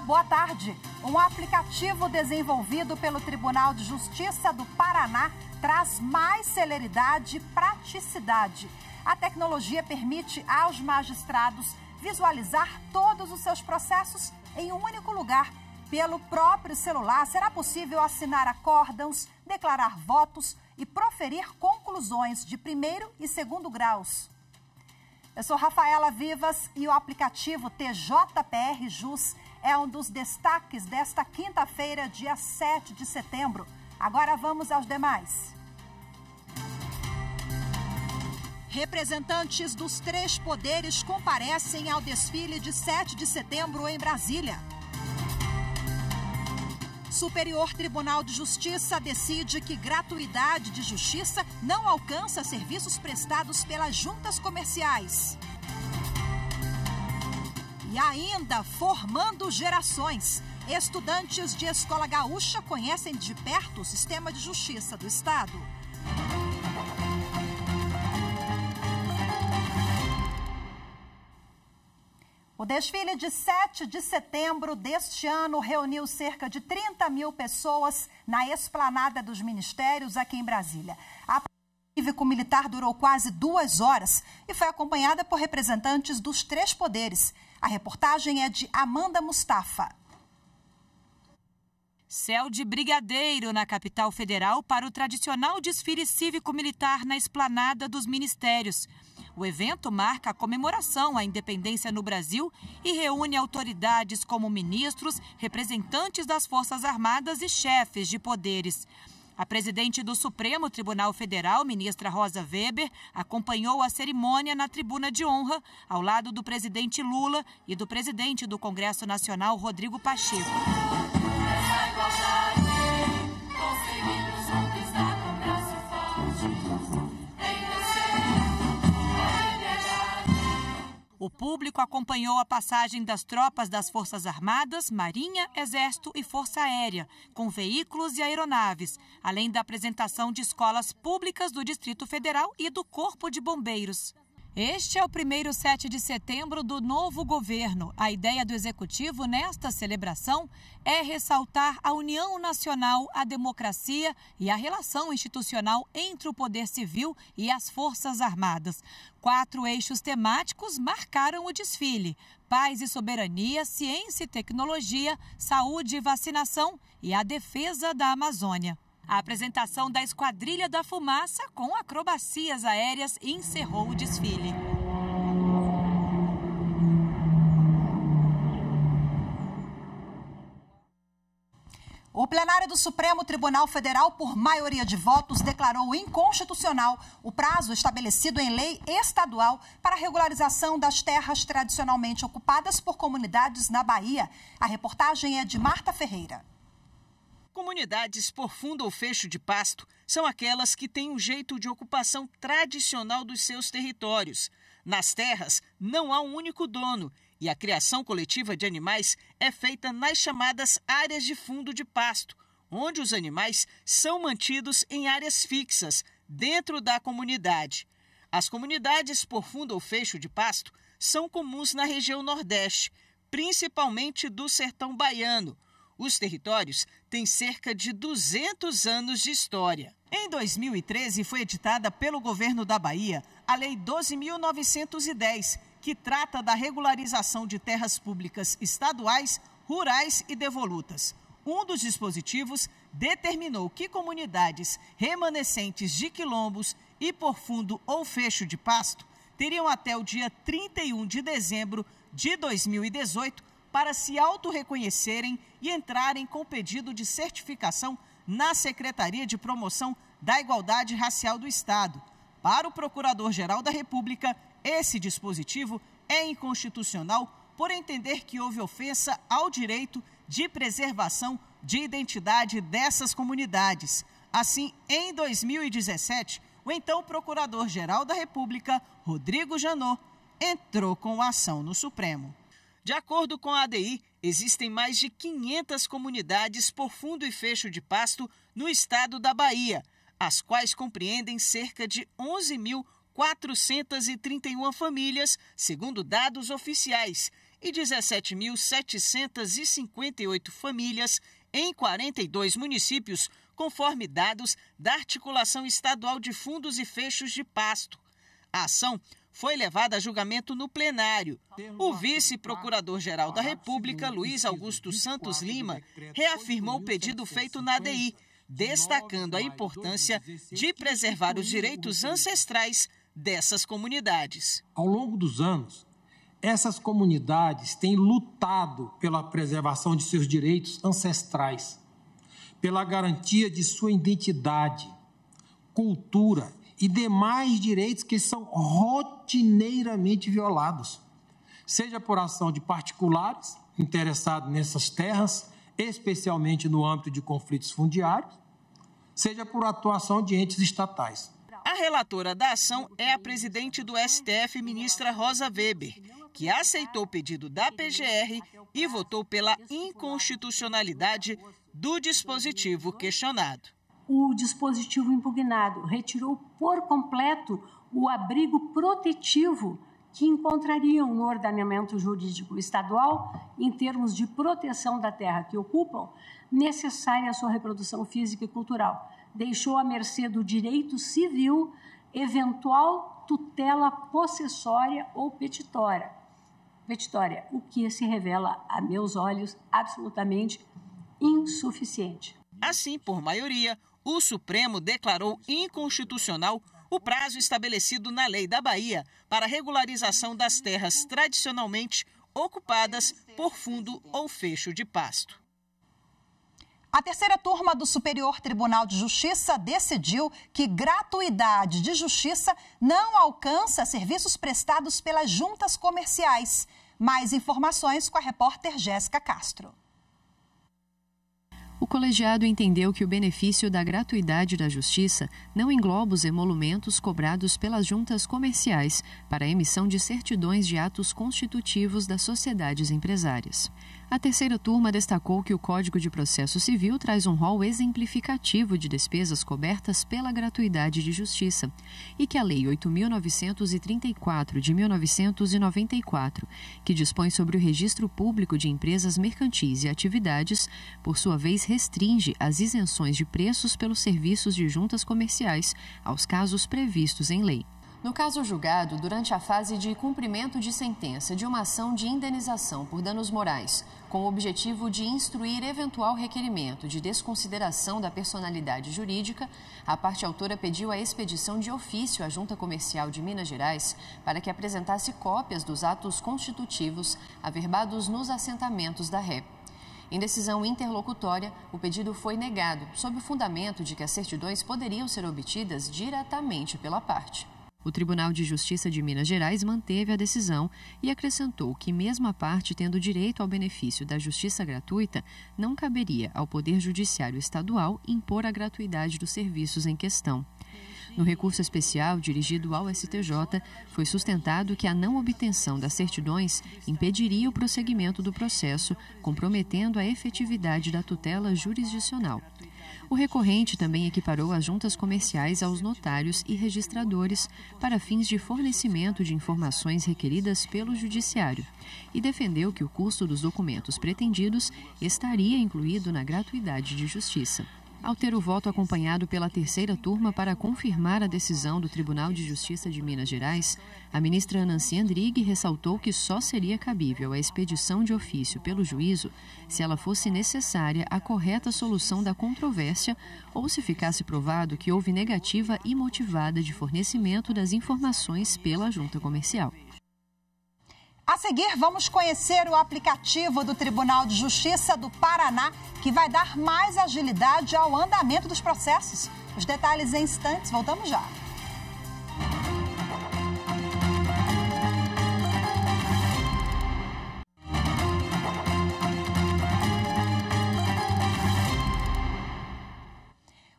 boa tarde. Um aplicativo desenvolvido pelo Tribunal de Justiça do Paraná traz mais celeridade e praticidade. A tecnologia permite aos magistrados visualizar todos os seus processos em um único lugar. Pelo próprio celular, será possível assinar acórdãos, declarar votos e proferir conclusões de primeiro e segundo graus. Eu sou Rafaela Vivas e o aplicativo TJPR Jus é um dos destaques desta quinta-feira, dia 7 de setembro. Agora vamos aos demais. Representantes dos 3 poderes comparecem ao desfile de 7 de setembro em Brasília. Superior Tribunal de Justiça decide que gratuidade de justiça não alcança serviços prestados pelas juntas comerciais. E ainda, formando gerações. Estudantes de escola gaúcha conhecem de perto o sistema de justiça do Estado. O desfile de 7 de setembro deste ano reuniu cerca de 30 mil pessoas na esplanada dos ministérios aqui em Brasília. A cívico-militar durou quase 2 horas e foi acompanhada por representantes dos 3 poderes. A reportagem é de Amanda Mustafa. Céu de brigadeiro na capital federal para o tradicional desfile cívico-militar na esplanada dos ministérios. O evento marca a comemoração à independência no Brasil e reúne autoridades como ministros, representantes das Forças Armadas e chefes de poderes. A presidente do Supremo Tribunal Federal, ministra Rosa Weber, acompanhou a cerimônia na tribuna de honra, ao lado do presidente Lula e do presidente do Congresso Nacional, Rodrigo Pacheco. O público acompanhou a passagem das tropas das Forças Armadas, Marinha, Exército e Força Aérea, com veículos e aeronaves, além da apresentação de escolas públicas do Distrito Federal e do Corpo de Bombeiros. Este é o primeiro 7 de setembro do novo governo. A ideia do Executivo nesta celebração é ressaltar a união nacional, a democracia e a relação institucional entre o Poder Civil e as Forças Armadas. 4 eixos temáticos marcaram o desfile: paz e soberania, ciência e tecnologia, saúde e vacinação e a defesa da Amazônia. A apresentação da Esquadrilha da Fumaça com acrobacias aéreas encerrou o desfile. O plenário do Supremo Tribunal Federal, por maioria de votos, declarou inconstitucional o prazo estabelecido em lei estadual para a regularização das terras tradicionalmente ocupadas por comunidades na Bahia. A reportagem é de Marta Ferreira. Comunidades por fundo ou fecho de pasto são aquelas que têm um jeito de ocupação tradicional dos seus territórios. Nas terras não há um único dono e a criação coletiva de animais é feita nas chamadas áreas de fundo de pasto, onde os animais são mantidos em áreas fixas dentro da comunidade. As comunidades por fundo ou fecho de pasto são comuns na região Nordeste, principalmente do sertão baiano. Os territórios têm cerca de 200 anos de história. Em 2013, foi editada pelo governo da Bahia a Lei 12.910, que trata da regularização de terras públicas estaduais, rurais e devolutas. Um dos dispositivos determinou que comunidades remanescentes de quilombos e por fundo ou fecho de pasto teriam até o dia 31 de dezembro de 2018 para se autorreconhecerem e entrarem com pedido de certificação na Secretaria de Promoção da Igualdade Racial do Estado. Para o Procurador-Geral da República, esse dispositivo é inconstitucional por entender que houve ofensa ao direito de preservação de identidade dessas comunidades. Assim, em 2017, o então Procurador-Geral da República, Rodrigo Janot, entrou com a ação no Supremo. De acordo com a ADI, existem mais de 500 comunidades por fundo e fecho de pasto no estado da Bahia, as quais compreendem cerca de 11.431 famílias, segundo dados oficiais, e 17.758 famílias em 42 municípios, conforme dados da Articulação Estadual de Fundos e Fechos de Pasto. A ação foi levada a julgamento no plenário. O vice-procurador-geral da República, Luiz Augusto Santos Lima, reafirmou o pedido feito na ADI, destacando a importância de preservar os direitos ancestrais dessas comunidades. Ao longo dos anos, essas comunidades têm lutado pela preservação de seus direitos ancestrais, pela garantia de sua identidade, cultura e demais direitos que são rotineiramente violados, seja por ação de particulares interessados nessas terras, especialmente no âmbito de conflitos fundiários, seja por atuação de entes estatais. A relatora da ação é a presidente do STF, ministra Rosa Weber, que aceitou o pedido da PGR e votou pela inconstitucionalidade do dispositivo questionado. O dispositivo impugnado retirou por completo o abrigo protetivo que encontrariam no ordenamento jurídico estadual em termos de proteção da terra que ocupam, necessária à sua reprodução física e cultural. Deixou à mercê do direito civil eventual tutela possessória ou petitória, o que se revela, a meus olhos, absolutamente insuficiente. Assim, por maioria, o Supremo declarou inconstitucional o prazo estabelecido na Lei da Bahia para a regularização das terras tradicionalmente ocupadas por fundo ou fecho de pasto. A terceira turma do Superior Tribunal de Justiça decidiu que gratuidade de justiça não alcança serviços prestados pelas juntas comerciais. Mais informações com a repórter Jéssica Castro. O colegiado entendeu que o benefício da gratuidade da justiça não engloba os emolumentos cobrados pelas juntas comerciais para a emissão de certidões de atos constitutivos das sociedades empresárias. A terceira turma destacou que o Código de Processo Civil traz um rol exemplificativo de despesas cobertas pela gratuidade de justiça e que a Lei 8.934 de 1994, que dispõe sobre o registro público de empresas mercantis e atividades, por sua vez restringe as isenções de preços pelos serviços de juntas comerciais aos casos previstos em lei. No caso julgado, durante a fase de cumprimento de sentença de uma ação de indenização por danos morais, com o objetivo de instruir eventual requerimento de desconsideração da personalidade jurídica, a parte autora pediu a expedição de ofício à Junta Comercial de Minas Gerais para que apresentasse cópias dos atos constitutivos averbados nos assentamentos da ré. Em decisão interlocutória, o pedido foi negado, sob o fundamento de que as certidões poderiam ser obtidas diretamente pela parte. O Tribunal de Justiça de Minas Gerais manteve a decisão e acrescentou que, mesmo a parte tendo direito ao benefício da justiça gratuita, não caberia ao Poder Judiciário Estadual impor a gratuidade dos serviços em questão. No recurso especial dirigido ao STJ, foi sustentado que a não obtenção das certidões impediria o prosseguimento do processo, comprometendo a efetividade da tutela jurisdicional. O recorrente também equiparou as juntas comerciais aos notários e registradores para fins de fornecimento de informações requeridas pelo Judiciário e defendeu que o custo dos documentos pretendidos estaria incluído na gratuidade de justiça. Ao ter o voto acompanhado pela terceira turma para confirmar a decisão do Tribunal de Justiça de Minas Gerais, a ministra Nancy Andrighi ressaltou que só seria cabível a expedição de ofício pelo juízo se ela fosse necessária à correta solução da controvérsia ou se ficasse provado que houve negativa imotivada de fornecimento das informações pela junta comercial. A seguir, vamos conhecer o aplicativo do Tribunal de Justiça do Paraná, que vai dar mais agilidade ao andamento dos processos. Os detalhes em instantes, voltamos já.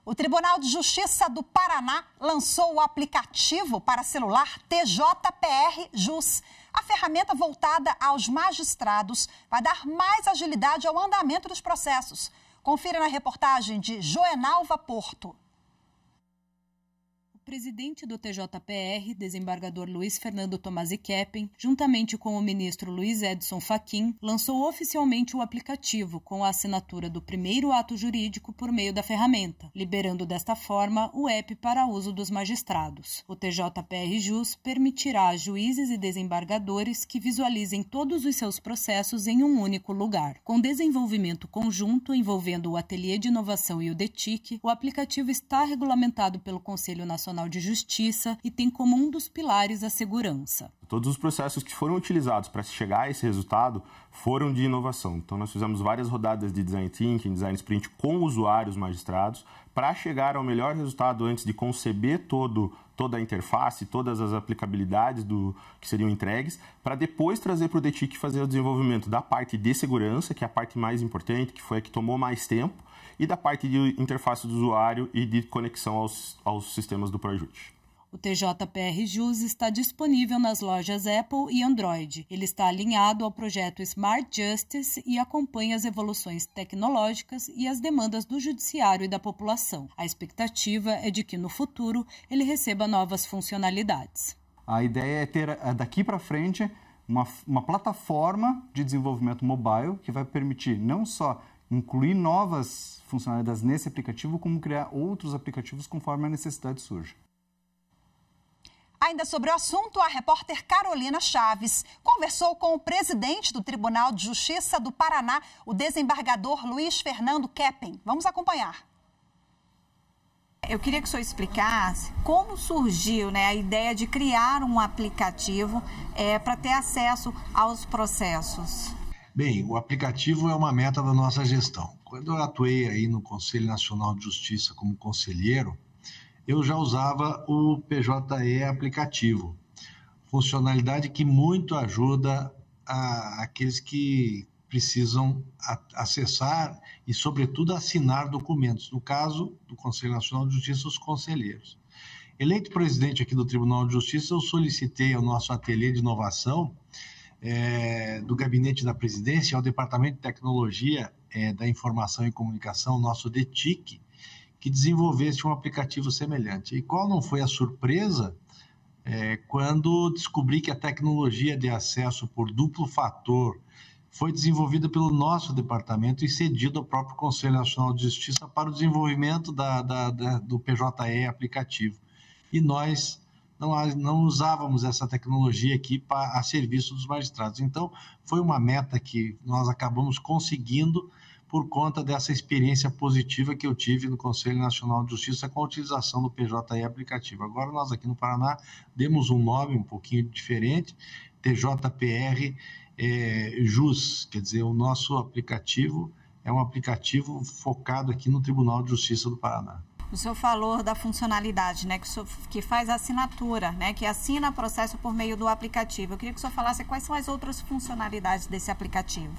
O Tribunal de Justiça do Paraná lançou o aplicativo para celular TJPR Jus. A ferramenta voltada aos magistrados vai dar mais agilidade ao andamento dos processos. Confira na reportagem de Joenalva Porto. presidente do TJPR, desembargador Luiz Fernando Tomasi Keppen, juntamente com o ministro Luiz Edson Fachin, lançou oficialmente o aplicativo com a assinatura do primeiro ato jurídico por meio da ferramenta, liberando desta forma o app para uso dos magistrados. O TJPR Jus permitirá a juízes e desembargadores que visualizem todos os seus processos em um único lugar. Com desenvolvimento conjunto envolvendo o Ateliê de Inovação e o DETIC, o aplicativo está regulamentado pelo Conselho Nacional de Justiça e tem como um dos pilares a segurança. Todos os processos que foram utilizados para chegar a esse resultado foram de inovação. Então, nós fizemos várias rodadas de Design Thinking, Design Sprint com usuários magistrados para chegar ao melhor resultado antes de conceber toda a interface, todas as aplicabilidades que seriam entregues, para depois trazer para o DETIC fazer o desenvolvimento da parte de segurança, que é a parte mais importante, que foi a que tomou mais tempo, e da parte de interface do usuário e de conexão aos sistemas do Projut. O TJPR Jus está disponível nas lojas Apple e Android. Ele está alinhado ao projeto Smart Justice e acompanha as evoluções tecnológicas e as demandas do judiciário e da população. A expectativa é de que, no futuro, ele receba novas funcionalidades. A ideia é ter, daqui para frente, uma plataforma de desenvolvimento mobile que vai permitir não só incluir novas funcionalidades nesse aplicativo, como criar outros aplicativos conforme a necessidade surge. Ainda sobre o assunto, a repórter Carolina Chaves conversou com o presidente do Tribunal de Justiça do Paraná, o desembargador Luiz Fernando Keppen. Vamos acompanhar. Eu queria que o senhor explicasse como surgiu, a ideia de criar um aplicativo para ter acesso aos processos. Bem, o aplicativo é uma meta da nossa gestão. Quando eu atuei aí no Conselho Nacional de Justiça como conselheiro, eu já usava o PJE aplicativo, funcionalidade que muito ajuda aqueles que precisam acessar e, sobretudo, assinar documentos. No caso do Conselho Nacional de Justiça, os conselheiros. Eleito presidente aqui do Tribunal de Justiça, eu solicitei ao nosso ateliê de inovação do Gabinete da Presidência, ao Departamento de Tecnologia da Informação e Comunicação, nosso DETIC, que desenvolvesse um aplicativo semelhante. E qual não foi a surpresa quando descobri que a tecnologia de acesso por duplo fator foi desenvolvida pelo nosso departamento e cedido ao próprio Conselho Nacional de Justiça para o desenvolvimento do PJE aplicativo. E nós não usávamos essa tecnologia aqui a serviço dos magistrados. Então, foi uma meta que nós acabamos conseguindo por conta dessa experiência positiva que eu tive no Conselho Nacional de Justiça com a utilização do PJE aplicativo. Agora, nós aqui no Paraná demos um nome um pouquinho diferente, TJPR Jus, quer dizer, o nosso aplicativo é um aplicativo focado aqui no Tribunal de Justiça do Paraná. O senhor falou da funcionalidade, que faz a assinatura, que assina o processo por meio do aplicativo. Eu queria que o senhor falasse quais são as outras funcionalidades desse aplicativo.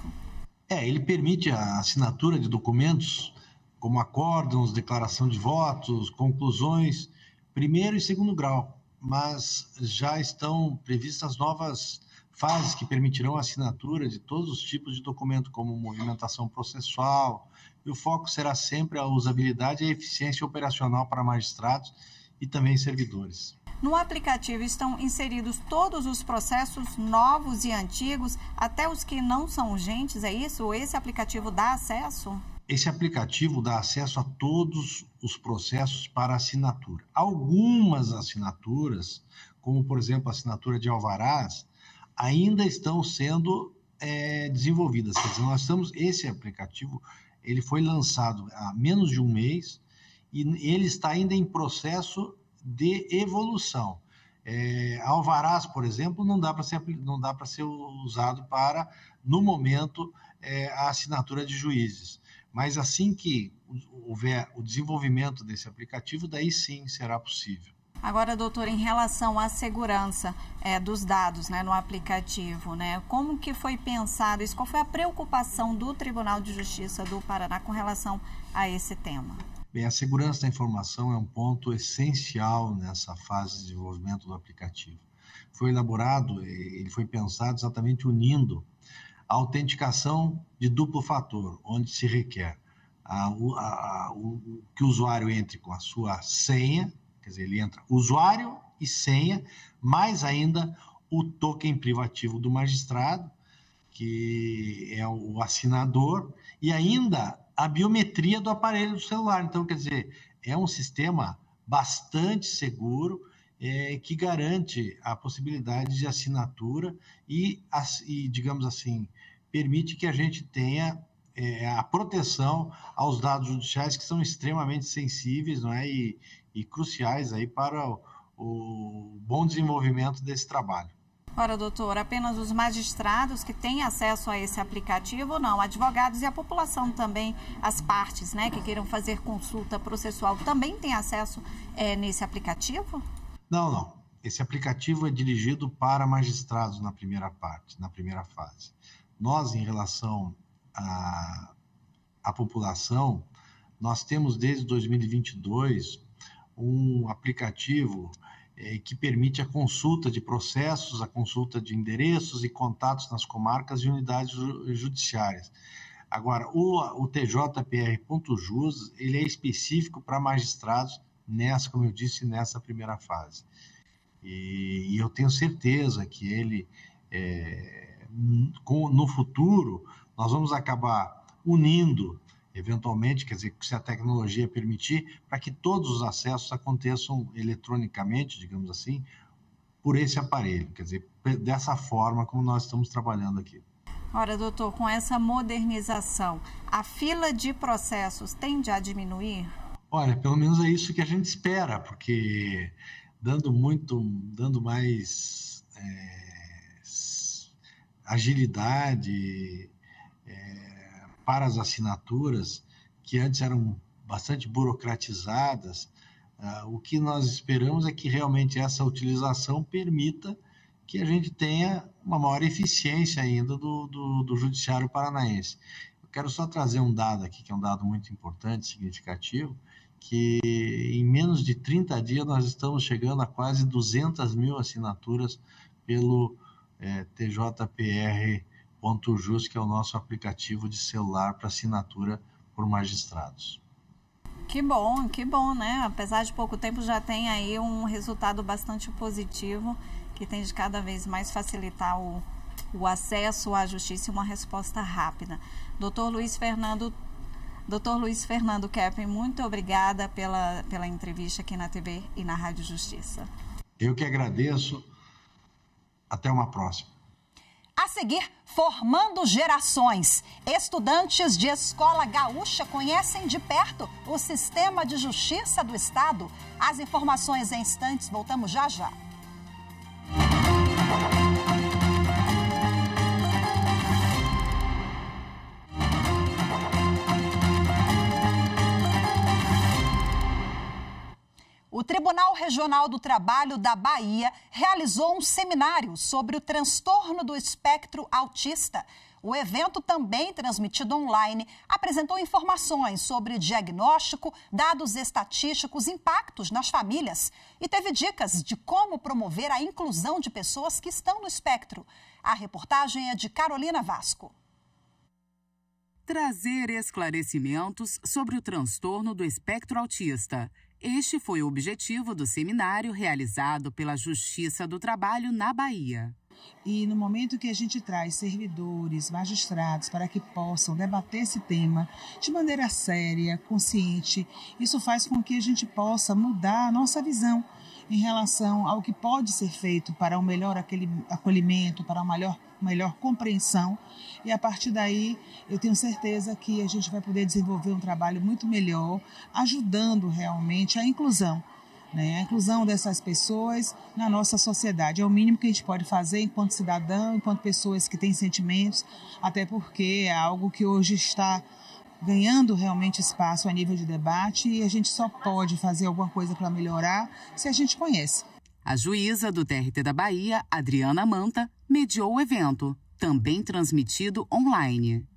Ele permite a assinatura de documentos como acórdãos, declaração de votos, conclusões, primeiro e segundo grau, mas já estão previstas novas fases que permitirão a assinatura de todos os tipos de documento, como movimentação processual, e o foco será sempre a usabilidade e a eficiência operacional para magistrados e também servidores. No aplicativo estão inseridos todos os processos novos e antigos, até os que não são urgentes, é isso? Ou esse aplicativo dá acesso? Esse aplicativo dá acesso a todos os processos para assinatura. Algumas assinaturas, como por exemplo a assinatura de alvarás, ainda estão sendo desenvolvidas. Quer dizer, esse aplicativo ele foi lançado há menos de um mês e ele está ainda em processo de evolução. Alvarás, por exemplo, não dá para ser usado para, no momento, a assinatura de juízes. Mas assim que houver o desenvolvimento desse aplicativo, daí sim será possível. Agora, doutor, em relação à segurança dos dados no aplicativo, como que foi pensado isso? Qual foi a preocupação do Tribunal de Justiça do Paraná com relação a esse tema? Bem, a segurança da informação é um ponto essencial nessa fase de desenvolvimento do aplicativo. Foi elaborado, ele foi pensado exatamente unindo a autenticação de duplo fator, onde se requer que o usuário entre com a sua senha, Quer dizer, ele entra usuário e senha, mais ainda o token privativo do magistrado, que é o assinador, e ainda a biometria do aparelho do celular. Então, quer dizer, é um sistema bastante seguro, que garante a possibilidade de assinatura e, digamos assim, permite que a gente tenha a proteção aos dados judiciais, que são extremamente sensíveis, não é? E cruciais aí para o bom desenvolvimento desse trabalho. Ora, doutor, apenas os magistrados que têm acesso a esse aplicativo, não, advogados e a população também, as partes, né, que queiram fazer consulta processual, também têm acesso nesse aplicativo? Não. Esse aplicativo é dirigido para magistrados na primeira fase. Nós, em relação à população, nós temos desde 2022 um aplicativo que permite a consulta de processos, a consulta de endereços e contatos nas comarcas e unidades judiciárias. Agora, o TJPR.jus, ele é específico para magistrados como eu disse, nessa primeira fase. E eu tenho certeza que ele, no futuro, nós vamos acabar unindo, eventualmente, quer dizer, se a tecnologia permitir, para que todos os acessos aconteçam eletronicamente, digamos assim, por esse aparelho, quer dizer, dessa forma como nós estamos trabalhando aqui. Ora, doutor, com essa modernização, a fila de processos tende a diminuir? Olha, pelo menos é isso que a gente espera, porque dando mais agilidade para as assinaturas, que antes eram bastante burocratizadas, o que nós esperamos é que realmente essa utilização permita que a gente tenha uma maior eficiência ainda do judiciário paranaense. Eu quero só trazer um dado aqui, que é um dado muito importante, significativo, que em menos de 30 dias nós estamos chegando a quase 200 mil assinaturas pelo TJPR.jus, que é o nosso aplicativo de celular para assinatura por magistrados. Que bom, né? Apesar de pouco tempo, já tem aí um resultado bastante positivo, que tem de cada vez mais facilitar o acesso à justiça e uma resposta rápida. Dr. Luiz Fernando Keppen, muito obrigada pela entrevista aqui na TV e na Rádio Justiça. Eu que agradeço. Até uma próxima. A seguir, formando gerações. Estudantes de escola gaúcha conhecem de perto o sistema de justiça do Estado. As informações em instantes, voltamos já. O Tribunal Regional do Trabalho da Bahia realizou um seminário sobre o transtorno do espectro autista. O evento, também transmitido online, apresentou informações sobre diagnóstico, dados estatísticos, impactos nas famílias e teve dicas de como promover a inclusão de pessoas que estão no espectro. A reportagem é de Carolina Vasco. Trazer esclarecimentos sobre o transtorno do espectro autista. Este foi o objetivo do seminário realizado pela Justiça do Trabalho na Bahia. E no momento que a gente traz servidores, magistrados, para que possam debater esse tema de maneira séria, consciente, isso faz com que a gente possa mudar a nossa visão em relação ao que pode ser feito para um melhor acolhimento, para uma melhor compreensão. E a partir daí, eu tenho certeza que a gente vai poder desenvolver um trabalho muito melhor, ajudando realmente a inclusão. A inclusão dessas pessoas na nossa sociedade. É o mínimo que a gente pode fazer enquanto cidadão, enquanto pessoas que têm sentimentos, até porque é algo que hoje está ganhando realmente espaço a nível de debate e a gente só pode fazer alguma coisa para melhorar se a gente conhece. A juíza do TRT da Bahia, Adriana Manta, mediou o evento, também transmitido online.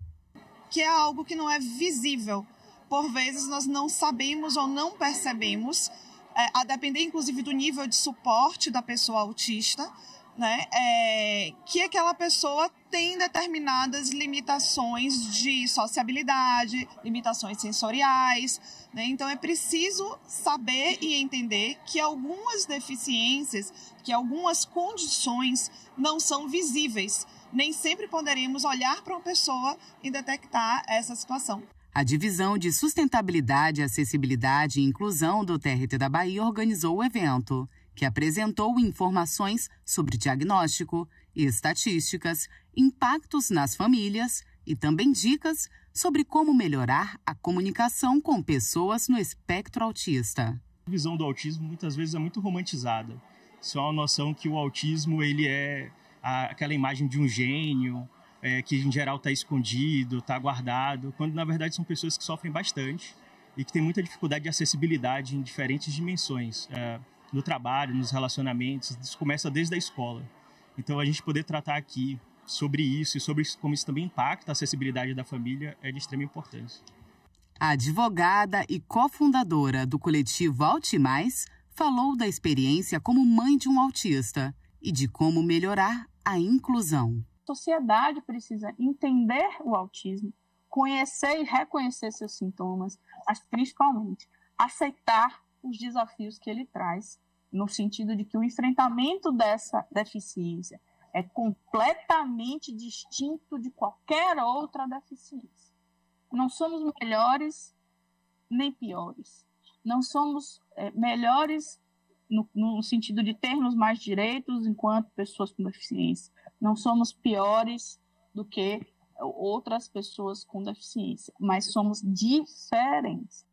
Que é algo que não é visível. Por vezes nós não sabemos ou não percebemos, a depender inclusive do nível de suporte da pessoa autista, né, que aquela pessoa tem determinadas limitações de sociabilidade, limitações sensoriais, né? Então é preciso saber e entender que algumas deficiências, que algumas condições não são visíveis. Nem sempre poderemos olhar para uma pessoa e detectar essa situação. A Divisão de Sustentabilidade, Acessibilidade e Inclusão do TRT da Bahia organizou o evento, que apresentou informações sobre diagnóstico, estatísticas, impactos nas famílias e também dicas sobre como melhorar a comunicação com pessoas no espectro autista. A visão do autismo muitas vezes é muito romantizada. Só a noção que o autismo ele é aquela imagem de um gênio, que em geral está escondido, está guardado, quando na verdade são pessoas que sofrem bastante e que têm muita dificuldade de acessibilidade em diferentes dimensões. No trabalho, nos relacionamentos, isso começa desde a escola. Então, a gente poder tratar aqui sobre isso e sobre como isso também impacta a acessibilidade da família é de extrema importância. A advogada e cofundadora do coletivo Altimais falou da experiência como mãe de um autista e de como melhorar a inclusão. A sociedade precisa entender o autismo, conhecer e reconhecer seus sintomas, mas principalmente aceitar os desafios que ele traz, no sentido de que o enfrentamento dessa deficiência é completamente distinto de qualquer outra deficiência. Não somos melhores nem piores. Não somos melhores no sentido de termos mais direitos enquanto pessoas com deficiência. Não somos piores do que outras pessoas com deficiência, mas somos diferentes.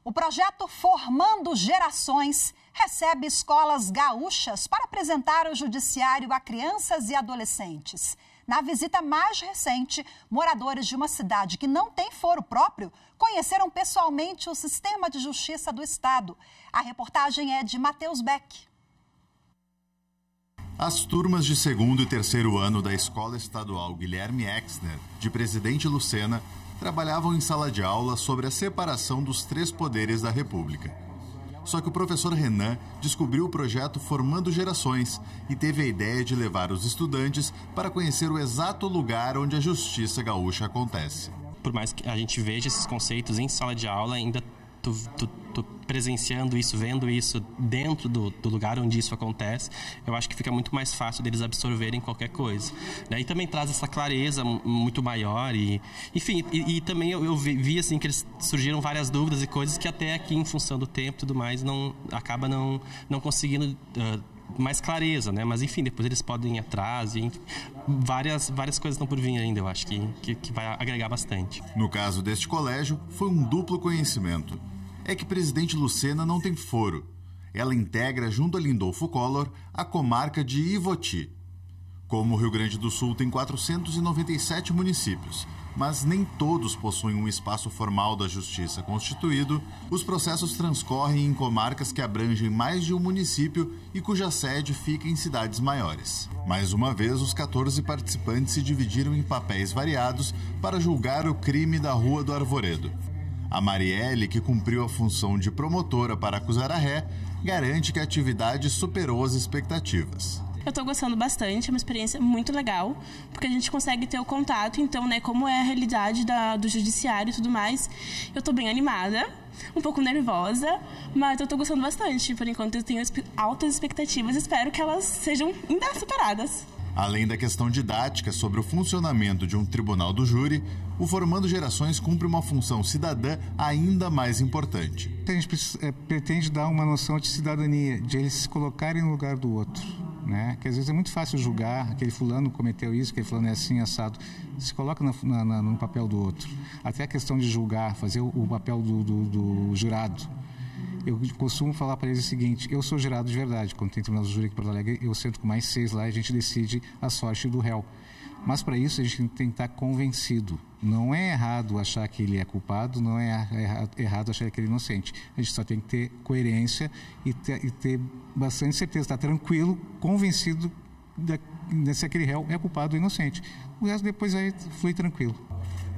O projeto Formando Gerações recebe escolas gaúchas para apresentar o judiciário a crianças e adolescentes. Na visita mais recente, moradores de uma cidade que não tem foro próprio conheceram pessoalmente o sistema de justiça do estado. A reportagem é de Matheus Beck. As turmas de 2º e 3º ano da Escola Estadual Guilherme Exner, de Presidente Lucena, trabalhavam em sala de aula sobre a separação dos 3 poderes da República. Só que o professor Renan descobriu o projeto Formando Gerações e teve a ideia de levar os estudantes para conhecer o exato lugar onde a justiça gaúcha acontece. Por mais que a gente veja esses conceitos em sala de aula, ainda tô presenciando isso, vendo isso dentro do lugar onde isso acontece, eu acho que fica muito mais fácil deles absorverem qualquer coisa, né? E também traz essa clareza muito maior enfim, também eu vi assim que eles surgiram várias dúvidas e coisas que até aqui, em função do tempo e tudo mais, acaba não conseguindo mais clareza, né? Mas enfim, depois eles podem ir atrás e várias coisas estão por vir ainda, eu acho que vai agregar bastante. No caso deste colégio, foi um duplo conhecimento. É que Presidente Lucena não tem foro. Ela integra, junto a Lindolfo Collor, a comarca de Ivoti. Como o Rio Grande do Sul tem 497 municípios, mas nem todos possuem um espaço formal da justiça constituído, os processos transcorrem em comarcas que abrangem mais de um município e cuja sede fica em cidades maiores. Mais uma vez, os 14 participantes se dividiram em papéis variados para julgar o crime da Rua do Arvoredo. A Marielle, que cumpriu a função de promotora para acusar a ré, garante que a atividade superou as expectativas. Eu estou gostando bastante, é uma experiência muito legal, porque a gente consegue ter o contato, então, né, como é a realidade do judiciário e tudo mais. Eu estou bem animada, um pouco nervosa, mas eu estou gostando bastante. Por enquanto, eu tenho altas expectativas, espero que elas sejam ainda superadas. Além da questão didática sobre o funcionamento de um tribunal do júri, o Formando Gerações cumpre uma função cidadã ainda mais importante. A gente pretende dar uma noção de cidadania, de eles se colocarem no lugar do outro, né? Que às vezes é muito fácil julgar, aquele fulano cometeu isso, aquele fulano é assim, assado. Se coloca no papel do outro. Até a questão de julgar, fazer o papel do jurado. Eu costumo falar para eles o seguinte: eu sou jurado de verdade. Quando tem tribunal do júri aqui em Porto Alegre, eu sento com mais 6 lá e a gente decide a sorte do réu. Mas para isso a gente tem que estar convencido. Não é errado achar que ele é culpado, não é errado achar que ele é inocente. A gente só tem que ter coerência e ter bastante certeza, estar tranquilo, convencido de se aquele réu é culpado ou inocente. O resto depois aí flui tranquilo.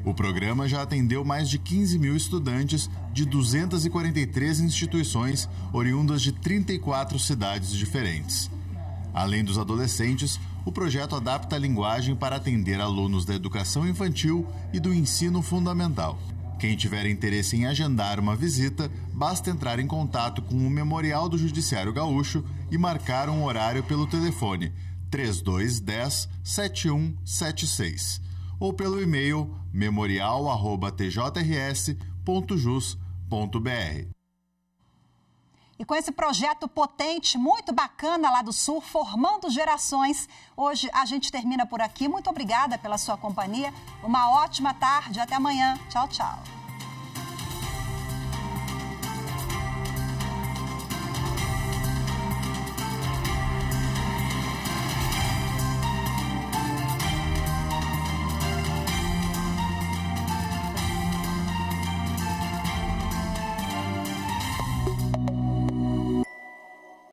O programa já atendeu mais de 15 mil estudantes de 243 instituições oriundas de 34 cidades diferentes. Além dos adolescentes, o projeto adapta a linguagem para atender alunos da educação infantil e do ensino fundamental. Quem tiver interesse em agendar uma visita, basta entrar em contato com o Memorial do Judiciário Gaúcho e marcar um horário pelo telefone 3210-7176 ou pelo e-mail memorial@tjrs.jus.br. E com esse projeto potente, muito bacana lá do Sul, formando gerações, hoje a gente termina por aqui. Muito obrigada pela sua companhia. Uma ótima tarde. Até amanhã. Tchau, tchau.